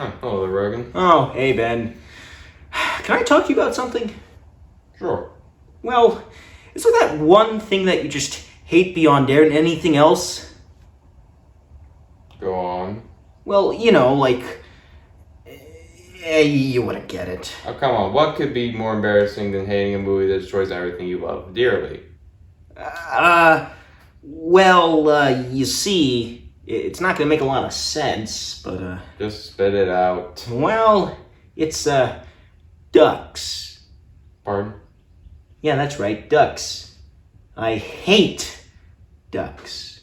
Hello there, Rogan. Oh, hey, Ben. Can I talk to you about something? Sure. Well, is there that one thing that you just hate beyond anything else? Go on. Well, you wouldn't get it. Oh, come on. What could be more embarrassing than hating a movie that destroys everything you love dearly? You see, it's not gonna make a lot of sense, but, Just spit it out. well, it's, ducks. Pardon? Yeah, that's right, ducks. I hate ducks.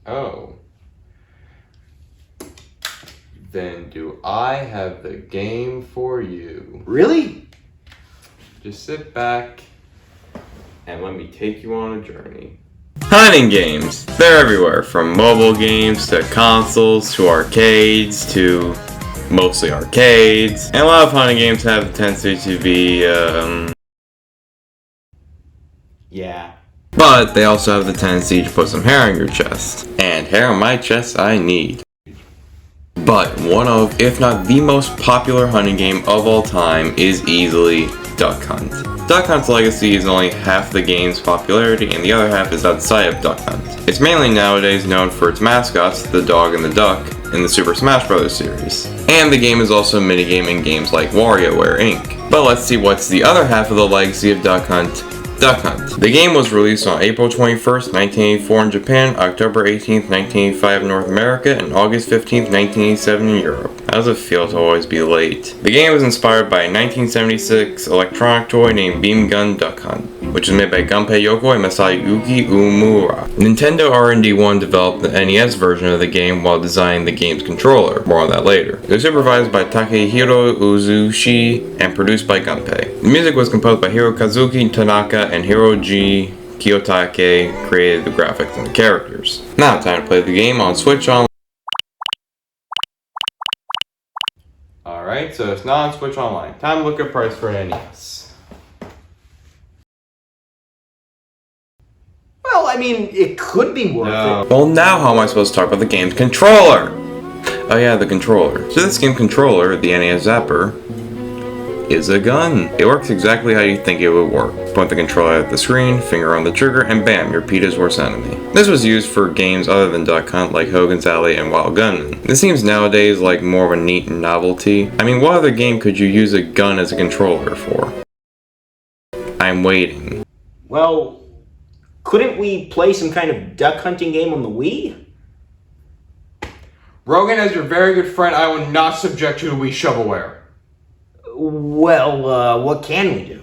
Oh. Then do I have the game for you? Really? Just sit back and let me take you on a journey. Hunting games. They're everywhere, from mobile games to consoles to arcades to mostly arcades. And a lot of hunting games have the tendency to be, Yeah. but they also have the tendency to put some hair on your chest. And hair on my chest I need. But one of, if not the most popular hunting game of all time is easily Duck Hunt. Duck Hunt's legacy is only half the game's popularity and the other half is outside of Duck Hunt. It's mainly nowadays known for its mascots, the dog and the duck, in the Super Smash Bros. Series. And the game is also a minigame in games like WarioWare Inc. But let's see what's the other half of the legacy of Duck Hunt. Duck Hunt. The game was released on April 21st, 1984 in Japan, October 18th, 1985 in North America, and August 15th, 1987 in Europe. How does it feel to always be late? The game was inspired by a 1976 electronic toy named Beam Gun Duck Hunt, which was made by Gunpei Yokoi and Masayuki Umura. Nintendo R&D1 developed the NES version of the game while designing the game's controller. More on that later. It was supervised by Takehiro Uzushi and produced by Gunpei. The music was composed by Hirokazuki Tanaka and Hiroji Kiyotake created the graphics and the characters. Now time to play the game on Switch Online. Alright, so it's not on Switch Online. Time to look at price for an NES. Well, I mean, it could be worth it. Well, now how am I supposed to talk about the game's controller? Oh yeah, the controller. So this game controller, the NES Zapper, is a gun. It works exactly how you think it would work. Point the controller at the screen, finger on the trigger, and bam, your PETA's worst enemy. This was used for games other than Duck Hunt like Hogan's Alley and Wild Gunman. This seems nowadays like more of a neat novelty. I mean, what other game could you use a gun as a controller for? I'm waiting. Well, couldn't we play some kind of duck hunting game on the Wii? Rogan, as your very good friend, I will not subject you to Wii shovelware. Well, what can we do?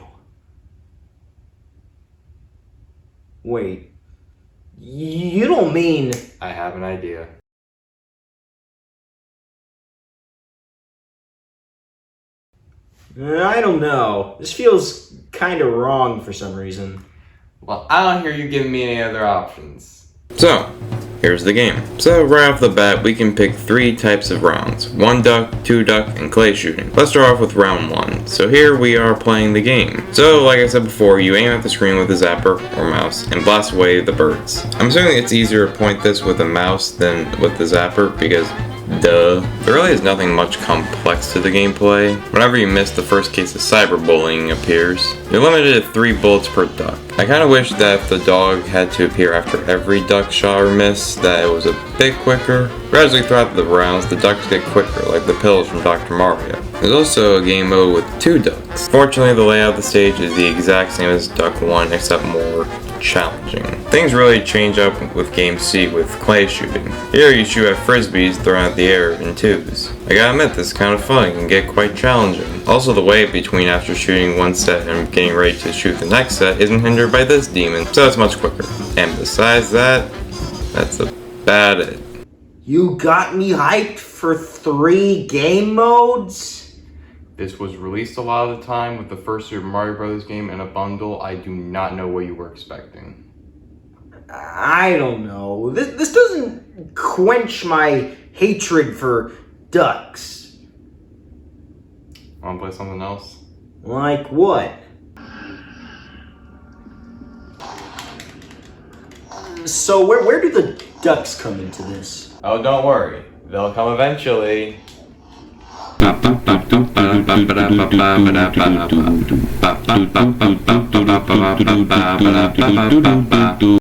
Wait, you don't mean... I have an idea. I don't know. This feels kind of wrong for some reason. Well, I don't hear you giving me any other options. So, here's the game. So right off the bat, we can pick 3 types of rounds. 1 duck, 2 duck, and clay shooting. Let's start off with round 1. So here we are playing the game. So like I said before, you aim at the screen with a zapper or mouse and blast away the birds. I'm assuming it's easier to point this with a mouse than with the zapper because duh. There really is nothing much complex to the gameplay. Whenever you miss, the first case of cyberbullying appears. You're limited to 3 bullets per duck. I kinda wish that if the dog had to appear after every duck shot or miss, that it was a bit quicker. Gradually throughout the rounds, the ducks get quicker, like the pills from Dr. Mario. There's also a game mode with 2 ducks. Fortunately, the layout of the stage is the exact same as Duck 1, except more challenging. Things really change up with Game C with clay shooting. Here you shoot at frisbees thrown at the air in tubes. I gotta admit, this is kind of fun and can get quite challenging. Also, the wait between after shooting one set and getting ready to shoot the next set isn't hindered by this demon, so it's much quicker. And besides that, that's about it. You got me hyped for 3 game modes? This was released a lot of the time with the first Super Mario Bros. Game in a bundle. I do not know what you were expecting. I don't know. This doesn't quench my hatred for ducks. Wanna play something else? Like what? So where do the ducks come into this? Oh, don't worry. They'll come eventually.